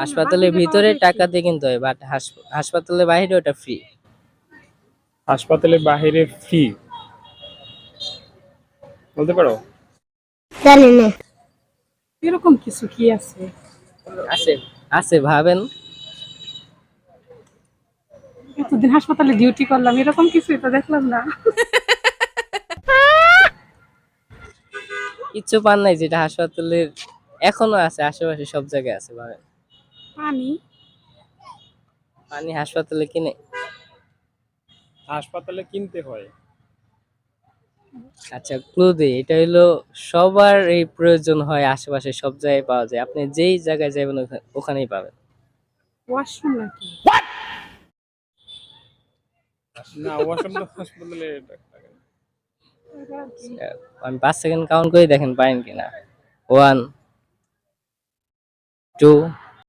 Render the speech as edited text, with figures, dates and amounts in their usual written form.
হাসপাতালের ভিতরে টাকা দিয়ে কিনতে হয়, বাট হাসপাতালের বাইরে ওটা ফ্রি। হাসপাতালের বাইরে ফ্রি, বলতে পারো? জানি না। এরকম কিছু কি আছে? আছে, আছে, ভাবেন। এতদিন হাসপাতালে ডিউটি করলাম, এরকম কিছুই তো দেখলাম না। কিচ্ছু পান নাই যেটা হাসপাতালের এখনো আছে, আশেপাশে সব জায়গায় আছে, ভাবেন। পানি? পানি হাসপাতালে কিনে? হাসপাতালে কিনতে হয়। আচ্ছা, ক্লু দিই, এটা হলো সবার এই প্রয়োজন হয়, আশেপাশে সব জায়গায় পাওয়া যায়, আপনি যেই জায়গায় যাবেন ওখানেই পাবেন। ওয়াশরুম নাকি? না, ওয়াশরুম তো হাসপাতালে থাকে না। আমি 5 সেকেন্ড কাউন্ট করে দেখেন পারেন কিনা। 1 2